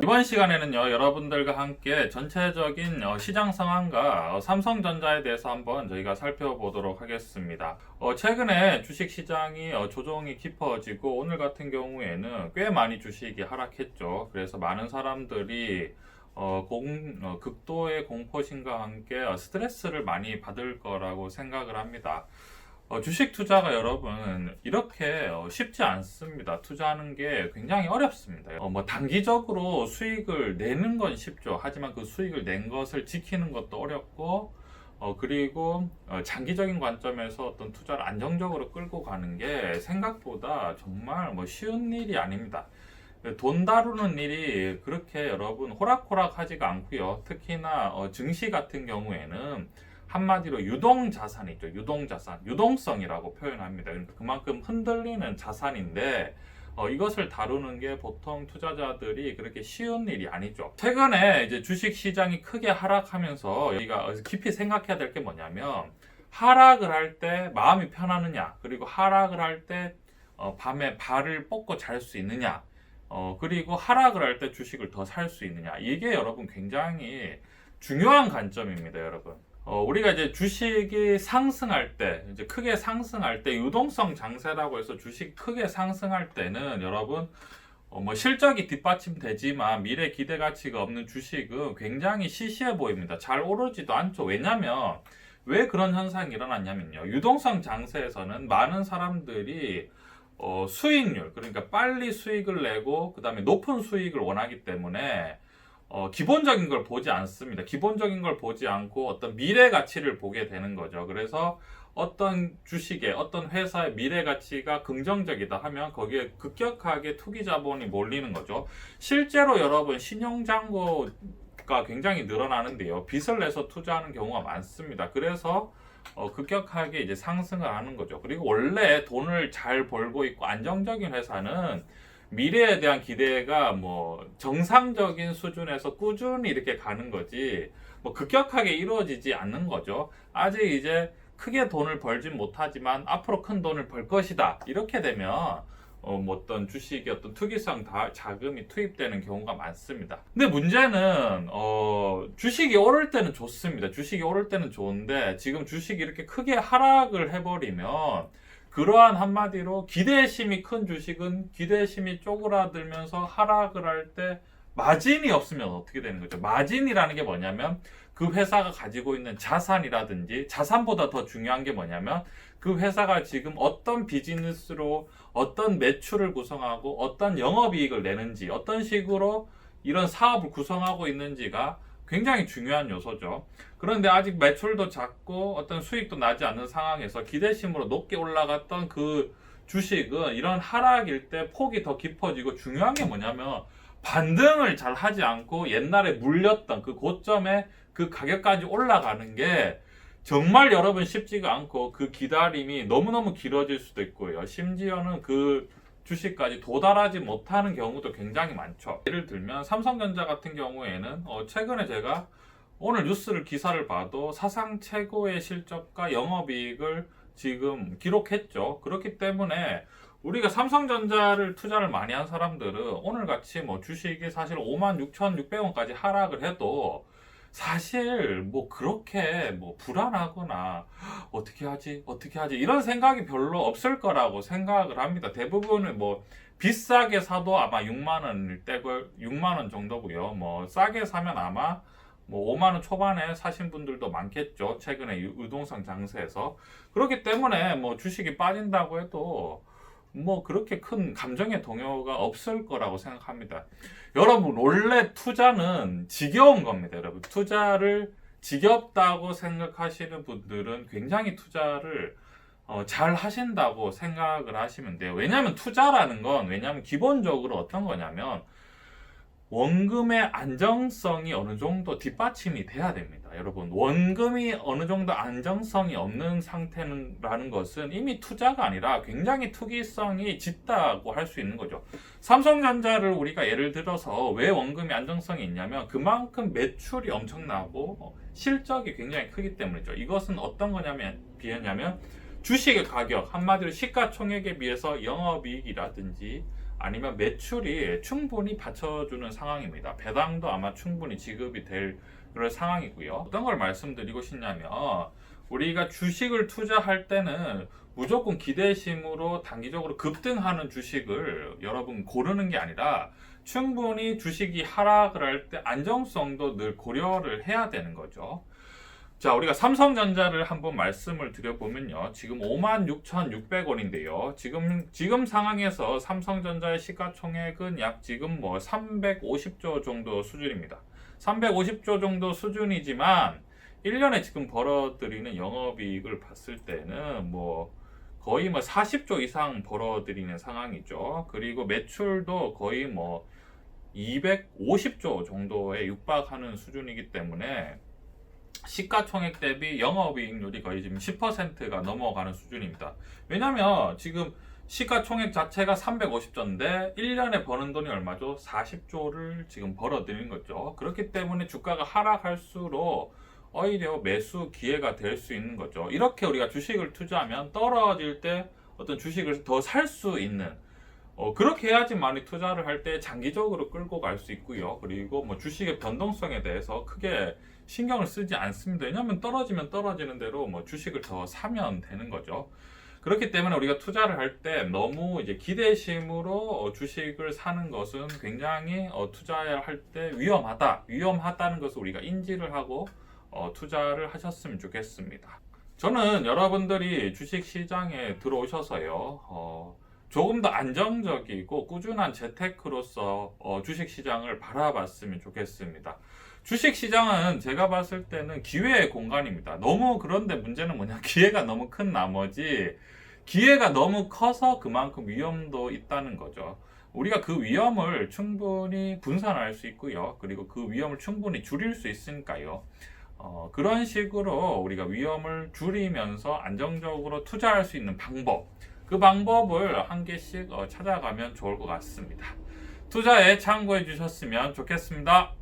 이번 시간에는요, 여러분들과 함께 전체적인 시장 상황과 삼성전자에 대해서 한번 저희가 살펴보도록 하겠습니다. 최근에 주식 시장이 조정이 깊어지고 오늘 같은 경우에는 꽤 많이 주식이 하락했죠. 그래서 많은 사람들이 극도의 공포심과 함께 스트레스를 많이 받을 거라고 생각을 합니다. 주식 투자가 여러분 이렇게 쉽지 않습니다. 투자하는 게 굉장히 어렵습니다. 단기적으로 수익을 내는 건 쉽죠. 하지만 그 수익을 낸 것을 지키는 것도 어렵고 그리고 장기적인 관점에서 어떤 투자를 안정적으로 끌고 가는 게 생각보다 정말 쉬운 일이 아닙니다. 돈 다루는 일이 그렇게 여러분 호락호락하지가 않고요. 특히나 증시 같은 경우에는 한마디로 유동자산이죠. 유동자산, 유동성이라고 표현합니다. 그러니까 그만큼 흔들리는 자산인데 이것을 다루는 게 보통 투자자들이 그렇게 쉬운 일이 아니죠. 최근에 이제 주식 시장이 크게 하락하면서 우리가 깊이 생각해야 될 게 뭐냐면, 하락을 할 때 마음이 편하느냐, 그리고 하락을 할 때 밤에 발을 뻗고 잘 수 있느냐, 그리고 하락을 할 때 주식을 더 살 수 있느냐, 이게 여러분 굉장히 중요한 관점입니다, 여러분. 우리가 이제 주식이 상승할 때, 이제 크게 상승할 때, 유동성 장세라고 해서 주식이 크게 상승할 때는 여러분, 실적이 뒷받침되지만 미래 기대 가치가 없는 주식은 굉장히 시시해 보입니다. 잘 오르지도 않죠. 왜냐면, 왜 그런 현상이 일어났냐면요. 유동성 장세에서는 많은 사람들이 수익률, 그러니까 빨리 수익을 내고, 그 다음에 높은 수익을 원하기 때문에 기본적인 걸 보지 않습니다. 기본적인 걸 보지 않고 어떤 미래 가치를 보게 되는 거죠. 그래서 어떤 주식의 어떤 회사의 미래 가치가 긍정적이다 하면 거기에 급격하게 투기 자본이 몰리는 거죠. 실제로 여러분 신용잔고가 굉장히 늘어나는데요. 빚을 내서 투자하는 경우가 많습니다. 그래서 급격하게 이제 상승을 하는 거죠. 그리고 원래 돈을 잘 벌고 있고 안정적인 회사는 미래에 대한 기대가 정상적인 수준에서 꾸준히 이렇게 가는 거지 급격하게 이루어지지 않는 거죠. 아직 이제 크게 돈을 벌진 못하지만 앞으로 큰 돈을 벌 것이다, 이렇게 되면 어떤 주식이 어떤 투기성 자금이 투입되는 경우가 많습니다. 근데 문제는 주식이 오를 때는 좋습니다. 주식이 오를 때는 좋은데 지금 주식이 이렇게 크게 하락을 해버리면, 그러한 한마디로 기대심이 큰 주식은 기대심이 쪼그라들면서 하락을 할 때 마진이 없으면 어떻게 되는 거죠? 마진이라는 게 뭐냐면 그 회사가 가지고 있는 자산이라든지, 자산보다 더 중요한 게 뭐냐면 그 회사가 지금 어떤 비즈니스로 어떤 매출을 구성하고 어떤 영업이익을 내는지, 어떤 식으로 이런 사업을 구성하고 있는지가 굉장히 중요한 요소죠. 그런데 아직 매출도 작고 어떤 수익도 나지 않는 상황에서 기대심으로 높게 올라갔던 그 주식은 이런 하락일 때 폭이 더 깊어지고, 중요한 게 뭐냐면 반등을 잘 하지 않고 옛날에 물렸던 그 고점에 그 가격까지 올라가는 게 정말 여러분 쉽지가 않고, 그 기다림이 너무너무 길어질 수도 있고요. 심지어는 그 주식까지 도달하지 못하는 경우도 굉장히 많죠. 예를 들면 삼성전자 같은 경우에는 최근에 제가 오늘 뉴스를 기사를 봐도 사상 최고의 실적과 영업이익을 지금 기록했죠. 그렇기 때문에 우리가 삼성전자를 투자를 많이 한 사람들은 오늘같이 주식이 사실 56,600원까지 하락을 해도 사실 그렇게 불안하거나 어떻게 하지 이런 생각이 별로 없을 거라고 생각을 합니다. 대부분은 비싸게 사도 아마 6만 원일 때고 6만 원 정도고요. 싸게 사면 아마 5만 원 초반에 사신 분들도 많겠죠. 최근에 유동성 장세에서. 그렇기 때문에 주식이 빠진다고 해도 그렇게 큰 감정의 동요가 없을 거라고 생각합니다. 여러분, 원래 투자는 지겨운 겁니다. 여러분, 투자를 지겹다고 생각하시는 분들은 굉장히 투자를 잘 하신다고 생각을 하시면 돼요. 왜냐하면 투자라는 건, 기본적으로 어떤 거냐면 원금의 안정성이 어느 정도 뒷받침이 돼야 됩니다. 여러분, 원금이 어느 정도 안정성이 없는 상태라는 것은 이미 투자가 아니라 굉장히 투기성이 짙다고 할 수 있는 거죠. 삼성전자를 우리가 예를 들어서 왜 원금이 안정성이 있냐면 그만큼 매출이 엄청나고 실적이 굉장히 크기 때문이죠. 이것은 어떤 거냐면 비하냐면 주식의 가격, 한마디로 시가총액에 비해서 영업이익이라든지 아니면 매출이 충분히 받쳐주는 상황입니다. 배당도 아마 충분히 지급이 될 그런 상황이고요. 어떤 걸 말씀드리고 싶냐면 우리가 주식을 투자할 때는 무조건 기대심으로 단기적으로 급등하는 주식을 여러분 고르는 게 아니라 충분히 주식이 하락을 할 때 안정성도 늘 고려를 해야 되는 거죠. 자, 우리가 삼성전자를 한번 말씀을 드려보면요. 지금 56,600원인데요. 지금 상황에서 삼성전자의 시가총액은 약 지금 350조 정도 수준입니다. 350조 정도 수준이지만 1년에 지금 벌어들이는 영업이익을 봤을 때는 거의 40조 이상 벌어들이는 상황이죠. 그리고 매출도 거의 250조 정도에 육박하는 수준이기 때문에 시가총액 대비 영업이익률이 거의 지금 10%가 넘어가는 수준입니다. 왜냐면 지금 시가총액 자체가 350조인데 1년에 버는 돈이 얼마죠? 40조를 지금 벌어들이는 거죠. 그렇기 때문에 주가가 하락할수록 오히려 매수 기회가 될 수 있는 거죠. 이렇게 우리가 주식을 투자하면 떨어질 때 어떤 주식을 더 살 수 있는 그렇게 해야지 많이 투자를 할 때 장기적으로 끌고 갈 수 있고요. 그리고 주식의 변동성에 대해서 크게 신경을 쓰지 않습니다. 왜냐하면 떨어지면 떨어지는 대로 주식을 더 사면 되는 거죠. 그렇기 때문에 우리가 투자를 할 때 너무 이제 기대심으로 주식을 사는 것은 굉장히 투자할 때 위험하다는 것을 우리가 인지를 하고 투자를 하셨으면 좋겠습니다. 저는 여러분들이 주식 시장에 들어오셔서요. 조금 더 안정적이고 꾸준한 재테크로서 주식 시장을 바라봤으면 좋겠습니다. 주식 시장은 제가 봤을 때는 기회의 공간입니다. 그런데 문제는 뭐냐? 기회가 너무 큰 나머지 기회가 너무 커서 그만큼 위험도 있다는 거죠. 우리가 그 위험을 충분히 분산할 수 있고요. 그리고 그 위험을 충분히 줄일 수 있으니까요. 그런 식으로 우리가 위험을 줄이면서 안정적으로 투자할 수 있는 방법, 그 방법을 한 개씩 찾아가면 좋을 것 같습니다. 투자에 참고해 주셨으면 좋겠습니다.